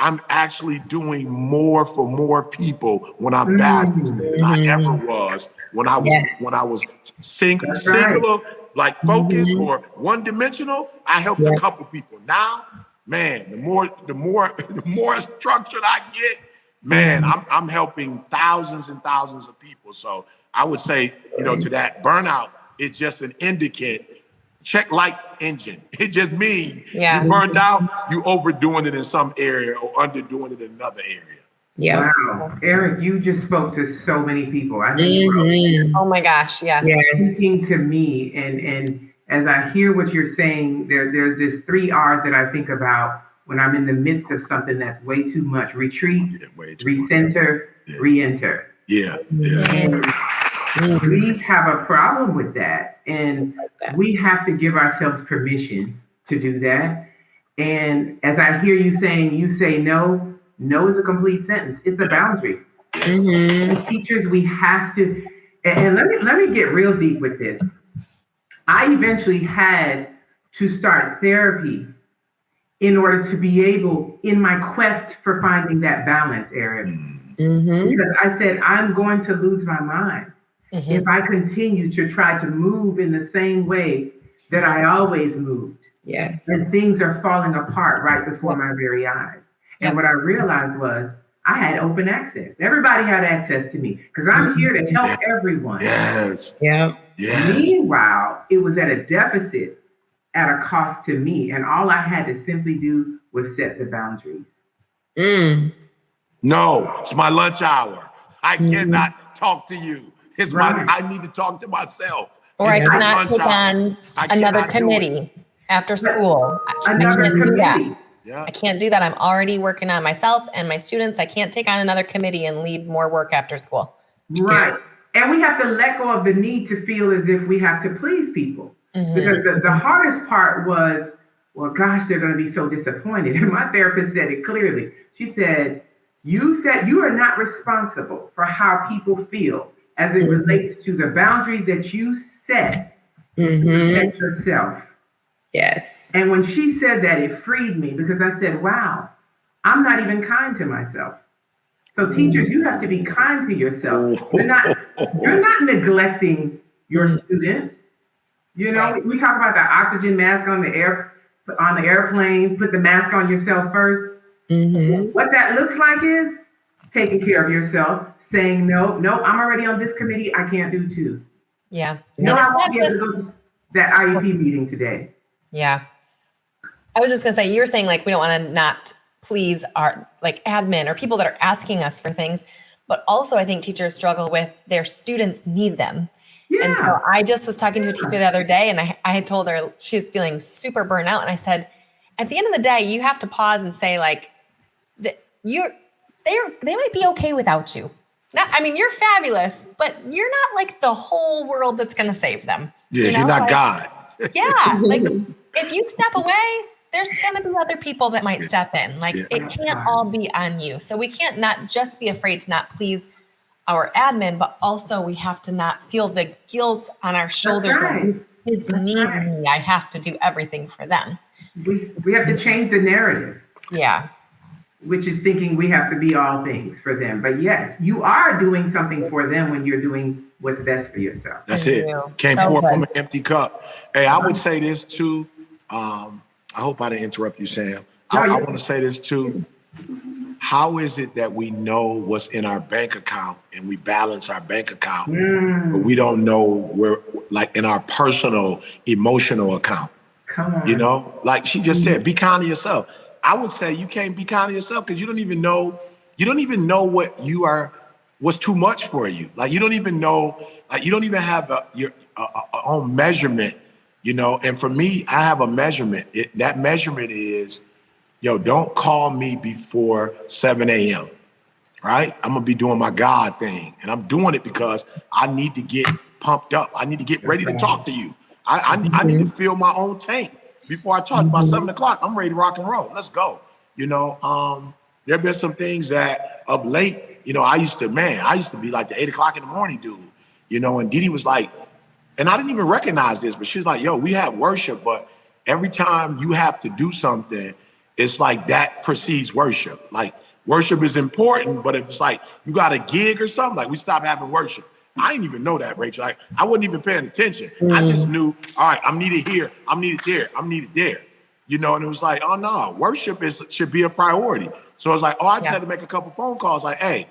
I'm actually doing more for more people when I'm balanced than I ever was when I was singular, like focused or one-dimensional. I helped a couple people. Now, man, the more structured I get, man, I'm helping thousands and thousands of people. So I would say, to that burnout, it's just an indicate. Check light engine. It just means you burned out, you overdoing it in some area or underdoing it in another area. Yeah. Wow. Eric, you just spoke to so many people. I think Oh my gosh, yes. Speaking to me, and as I hear what you're saying, there's this 3 R's that I think about when I'm in the midst of something that's way too much. Retreat, recenter, re-enter. And we have a problem with that. And we have to give ourselves permission to do that. And as I hear you saying, you say no. No is a complete sentence. It's a boundary. And teachers, we have to, and let me get real deep with this. I eventually had to start therapy in order to be able, in my quest for finding that balance, Eric. Because I said, I'm going to lose my mind if I continue to try to move in the same way that I always moved. Yes. And things are falling apart right before my very eyes. And what I realized was I had open access. Everybody had access to me because I'm here to help everyone. Yes. Yeah. Yes. Meanwhile, it was at a deficit at a cost to me. And all I had to simply do was set the boundaries. No, it's my lunch hour. I cannot talk to you. It's I need to talk to myself. Or I cannot take on another committee after school. Another committee. I can't do that. I'm already working on myself and my students. I can't take on another committee and lead more work after school. Right. And we have to let go of the need to feel as if we have to please people. Because the hardest part was, well, gosh, they're going to be so disappointed. And my therapist said it clearly. She said you are not responsible for how people feel as it relates to the boundaries that you set to protect yourself. Yes. And when she said that, it freed me because I said, wow, I'm not even kind to myself. So teachers, you have to be kind to yourself. You're not neglecting your students. We talk about the oxygen mask on the airplane, put the mask on yourself first. What that looks like is taking care of yourself, saying, no, I'm already on this committee. I can't do 2. Yeah. No, I won't be able to go to that IEP meeting today. Yeah. I was just going to say, you're saying like, we don't want to not please our like admin or people that are asking us for things, but also I think teachers struggle with their students need them. Yeah. And so I just was talking to a teacher the other day and I had told her she's feeling super burnt out. And I said, at the end of the day, you have to pause and say like, they might be okay without you. You're fabulous, but you're not like the whole world that's going to save them. Yeah, you're not God. Yeah. Like if you step away, there's going to be other people that might step in. Like it can't all be on you. So we can't not just be afraid to not please our admin, but also we have to not feel the guilt on our shoulders. Like, kids need me. I have to do everything for them. We have to change the narrative. Yeah. which is thinking we have to be all things for them. But yes, you are doing something for them when you're doing what's best for yourself. That's it. Can't pour from an empty cup. Hey, I would say this too. I hope I didn't interrupt you, Sam. I want to say this too. How is it that we know what's in our bank account and we balance our bank account, but we don't know where, like in our personal emotional account? Come on. You know, like she just said, be kind to yourself. I would say you can't be kind to yourself because you don't even know what you are, what's too much for you. Like you don't even know, like you don't even have your own measurement, you know. And for me, I have a measurement. That measurement is, yo, don't call me before 7 a.m., right? I'm going to be doing my God thing. And I'm doing it because I need to get pumped up. I need to get ready to talk to you. I need to fill my own tank before I talk. By 7 o'clock, I'm ready to rock and roll. Let's go. You know, there have been some things that of late, you know, I used to be like the 8 o'clock in the morning dude, you know, and Didi was like, and I didn't even recognize this, but she was like, yo, we have worship, but every time you have to do something, it's like that precedes worship. Like worship is important, but if it's like you got a gig or something, like we stopped having worship. I didn't even know that, Rachel. Like I wasn't even paying attention. I just knew, all right, I'm needed here, I'm needed there, I'm needed there. You know, and it was like, oh no, worship should be a priority. So it's like, oh, I just had to make a couple phone calls like, hey,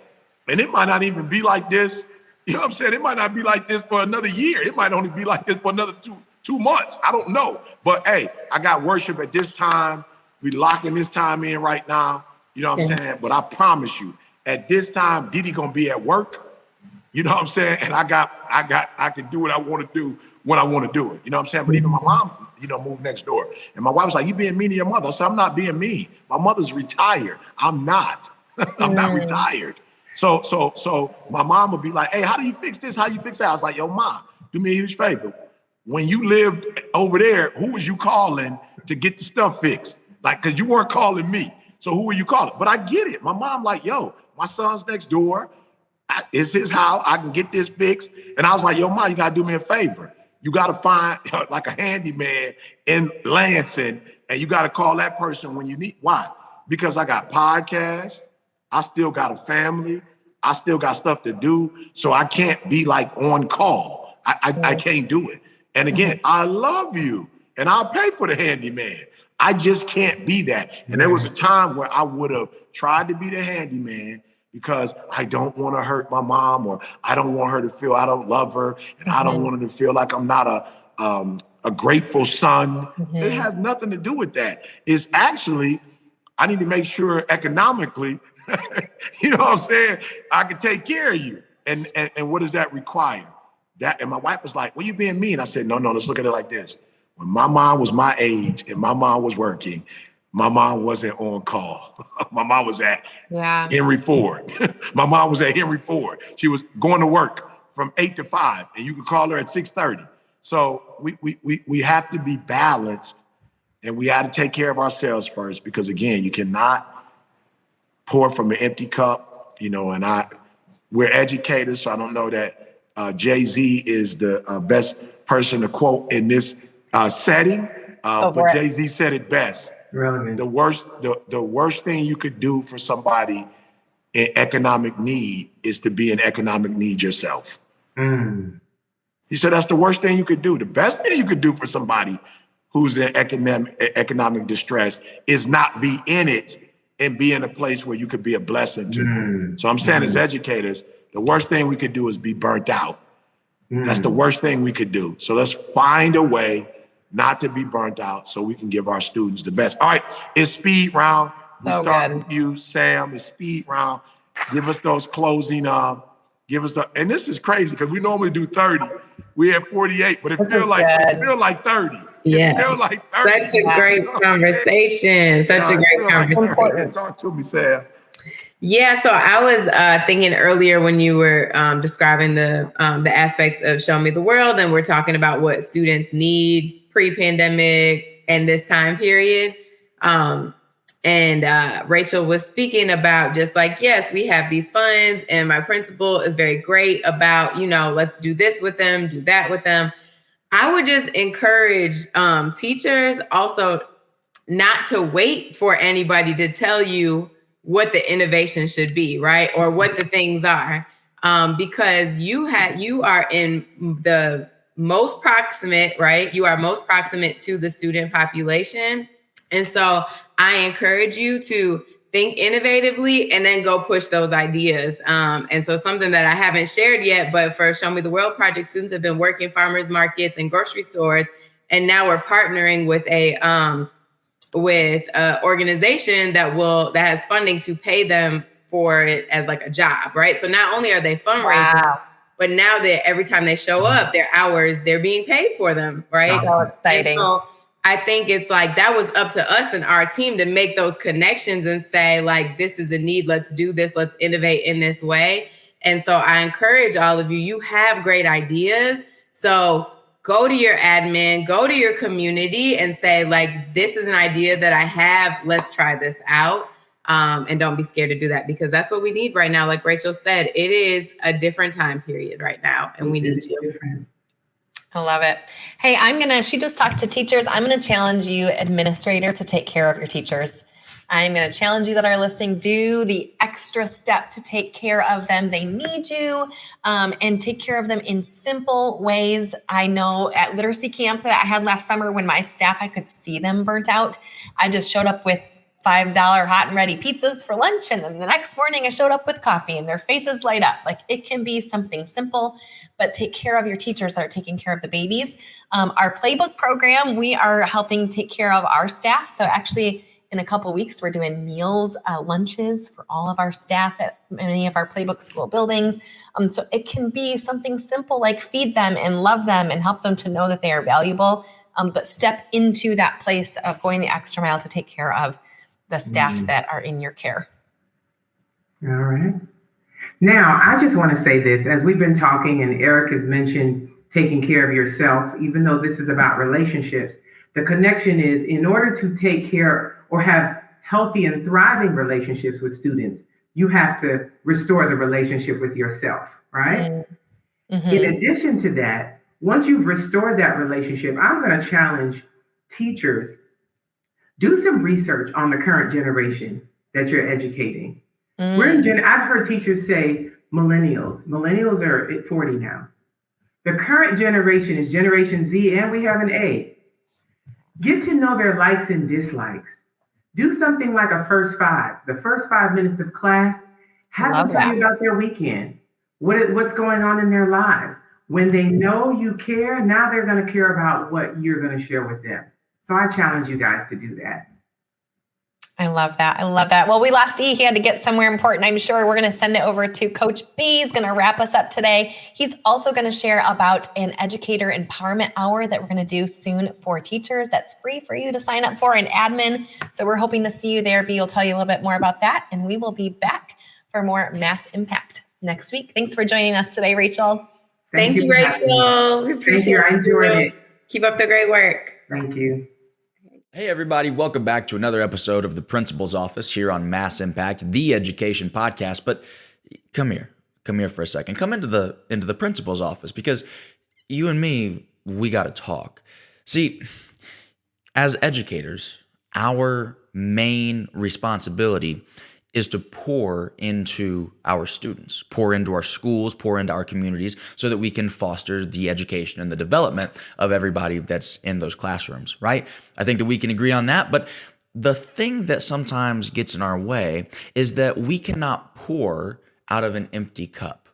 and it might not even be like this. You know what I'm saying? It might not be like this for another year. It might only be like this for another two months. I don't know. But hey, I got worship at this time. We locking this time in right now. You know what I'm saying? But I promise you, at this time, Didi gonna be at work. You know what I'm saying? And I can do what I want to do when I want to do it. You know what I'm saying? But even my mom, you know, moved next door. And my wife was like, you being mean to your mother. I said, I'm not being mean. My mother's retired. I'm not. I'm not retired. So my mom would be like, hey, how do you fix this? How you fix that? I was like, yo, mom, do me a huge favor. When you lived over there, who was you calling to get the stuff fixed? Like, cause you weren't calling me. So who were you calling? But I get it. My mom like, yo, my son's next door. It's his house. I can get this fixed. And I was like, yo, mom, you gotta do me a favor. You gotta find like a handyman in Lansing, and you gotta call that person when you need. Why? Because I got podcasts. I still got a family. I still got stuff to do. So I can't be like on call. I can't do it. And again, I love you and I'll pay for the handyman. I just can't be that. And there was a time where I would have tried to be the handyman because I don't want to hurt my mom, or I don't want her to feel I don't love her, and I don't want her to feel like I'm not a grateful son. It has nothing to do with that. It's actually, I need to make sure economically, you know what I'm saying, I can take care of you. And what does that require? That, and my wife was like, well, you being mean. I said, no, let's look at it like this. When my mom was my age and my mom was working, my mom wasn't on call. My mom was at Henry Ford. My mom was at Henry Ford. She was going to work from 8 to 5, and you could call her at 6:30. So we have to be balanced, and we have to take care of ourselves first, because again, you cannot pour from an empty cup, you know. And we're educators, so I don't know that Jay-Z is the best person to quote in this setting, but Jay-Z said it best. Really? The worst thing you could do for somebody in economic need is to be in economic need yourself. He said that's the worst thing you could do. The best thing you could do for somebody who's in economic distress is not be in it and be in a place where you could be a blessing to. So I'm saying, as educators, the worst thing we could do is be burnt out. That's the worst thing we could do. So let's find a way not to be burnt out so we can give our students the best. All right, it's speed round. We start with you, Sam. It's speed round. Give us those closing, and this is crazy because we normally do 30. We have 48, but it feels like 30. Yeah. It feels like 30. Such a great conversation. Talk to me, Sam. Yeah, so I was thinking earlier when you were describing the aspects of Show Me the World, and we're talking about what students need pre-pandemic and this time period. And Rachel was speaking about just like, yes, we have these funds, and my principal is very great about, you know, let's do this with them, do that with them. I would just encourage teachers also not to wait for anybody to tell you what the innovation should be, right? Or what the things are. Because you are in the most proximate, right? You are most proximate to the student population. And so I encourage you to think innovatively and then go push those ideas. And so something that I haven't shared yet, but for Show Me the World Project, students have been working farmers markets and grocery stores. And now we're partnering with a organization that has funding to pay them for it as like a job, right? So not only are they fundraising, but now that every time they show up, their hours, they're being paid for them, right? So exciting. And so I think it's like that was up to us and our team to make those connections and say, like, this is a need. Let's do this. Let's innovate in this way. And so I encourage all of you, you have great ideas. So go to your admin, go to your community and say, like, this is an idea that I have. Let's try this out. And don't be scared to do that, because that's what we need right now. Like Rachel said, it is a different time period right now, and we need to. I love it. Hey, she just talked to teachers. I'm going to challenge you administrators to take care of your teachers. I'm going to challenge you that are listening, do the extra step to take care of them. They need you, and take care of them in simple ways. I know at literacy camp that I had last summer, when my staff, I could see them burnt out. I just showed up with $5 hot and ready pizzas for lunch. And then the next morning I showed up with coffee and their faces light up. Like, it can be something simple, but take care of your teachers that are taking care of the babies. Our playbook program, we are helping take care of our staff. So actually in a couple of weeks, we're doing meals, lunches for all of our staff at many of our playbook school buildings. So it can be something simple like feed them and love them and help them to know that they are valuable. But step into that place of going the extra mile to take care of the staff that are in your care. All right. Now, I just want to say this, as we've been talking and Eric has mentioned taking care of yourself, even though this is about relationships, the connection is, in order to take care or have healthy and thriving relationships with students, you have to restore the relationship with yourself, right? Mm-hmm. In addition to that, once you've restored that relationship, I'm going to challenge teachers, do some research on the current generation that you're educating. I've heard teachers say millennials. Millennials are at 40 now. The current generation is Generation Z, and we have an A. Get to know their likes and dislikes. Do something like a first five. The first 5 minutes of class, have them tell you about their weekend, what's going on in their lives. When they know you care, now they're going to care about what you're going to share with them. So I challenge you guys to do that. I love that. I love that. Well, we lost E. He had to get somewhere important, I'm sure. We're going to send it over to Coach B. He's going to wrap us up today. He's also going to share about an educator empowerment hour that we're going to do soon for teachers. That's free for you to sign up for, an admin. So we're hoping to see you there. B will tell you a little bit more about that. And we will be back for more Mass Impact next week. Thanks for joining us today, Rachel. Thank you, Rachel. We appreciate it. I enjoyed it. Keep up the great work. Thank you. Hey everybody, welcome back to another episode of the Principal's Office here on Mass Impact, the education podcast. But come here for a second. Come into the principal's office, because you and me, we got to talk. See, as educators, our main responsibility is to pour into our students, pour into our schools, pour into our communities, so that we can foster the education and the development of everybody that's in those classrooms, right? I think that we can agree on that, but the thing that sometimes gets in our way is that we cannot pour out of an empty cup.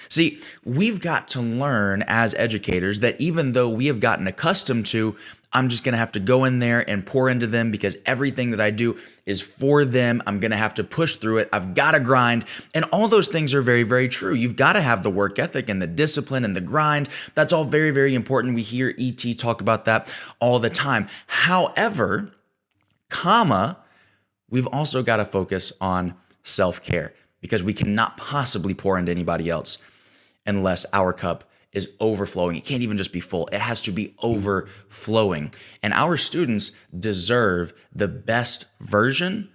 See, we've got to learn as educators that even though we have gotten accustomed to, I'm just going to have to go in there and pour into them because everything that I do is for them. I'm going to have to push through it. I've got to grind. And all those things are very, very true. You've got to have the work ethic and the discipline and the grind. That's all very, very important. We hear ET talk about that all the time. However, we've also got to focus on self-care, because we cannot possibly pour into anybody else unless our cup is overflowing. It can't even just be full. It has to be overflowing. And our students deserve the best version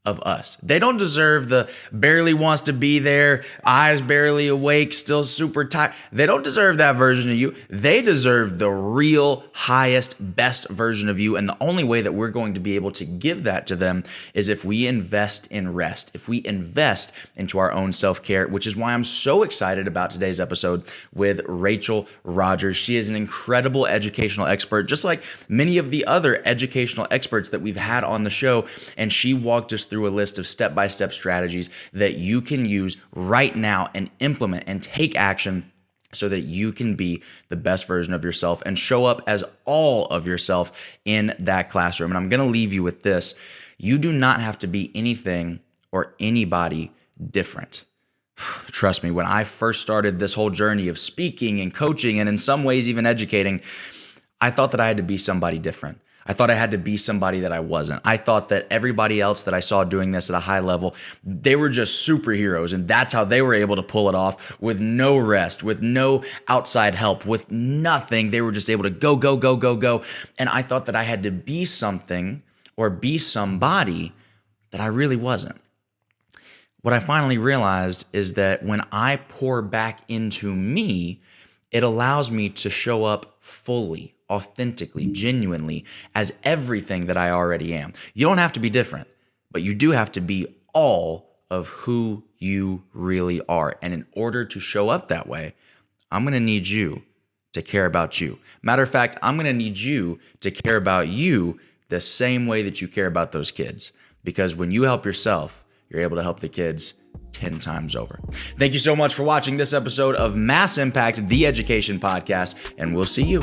of us. They don't deserve the barely wants to be there, eyes barely awake, still super tired. They don't deserve that version of you. They deserve the real, highest, best version of you. And the only way that we're going to be able to give that to them is if we invest in rest, if we invest into our own self-care, which is why I'm so excited about today's episode with Rachel Rogers. She is an incredible educational expert, just like many of the other educational experts that we've had on the show. And she walked us through a list of step-by-step strategies that you can use right now and implement and take action so that you can be the best version of yourself and show up as all of yourself in that classroom. And I'm going to leave you with this. You do not have to be anything or anybody different. Trust me, when I first started this whole journey of speaking and coaching and in some ways even educating, I thought that I had to be somebody different. I thought I had to be somebody that I wasn't. I thought that everybody else that I saw doing this at a high level, they were just superheroes, and that's how they were able to pull it off with no rest, with no outside help, with nothing. They were just able to go, go, go, go, go. And I thought that I had to be something or be somebody that I really wasn't. What I finally realized is that when I pour back into me, it allows me to show up fully, authentically, genuinely as everything that I already am. You don't have to be different, but you do have to be all of who you really are. And in order to show up that way, I'm going to need you to care about you. Matter of fact, I'm going to need you to care about you the same way that you care about those kids. Because when you help yourself, you're able to help the kids 10 times over. Thank you so much for watching this episode of Mass Impact, the Education Podcast, and we'll see you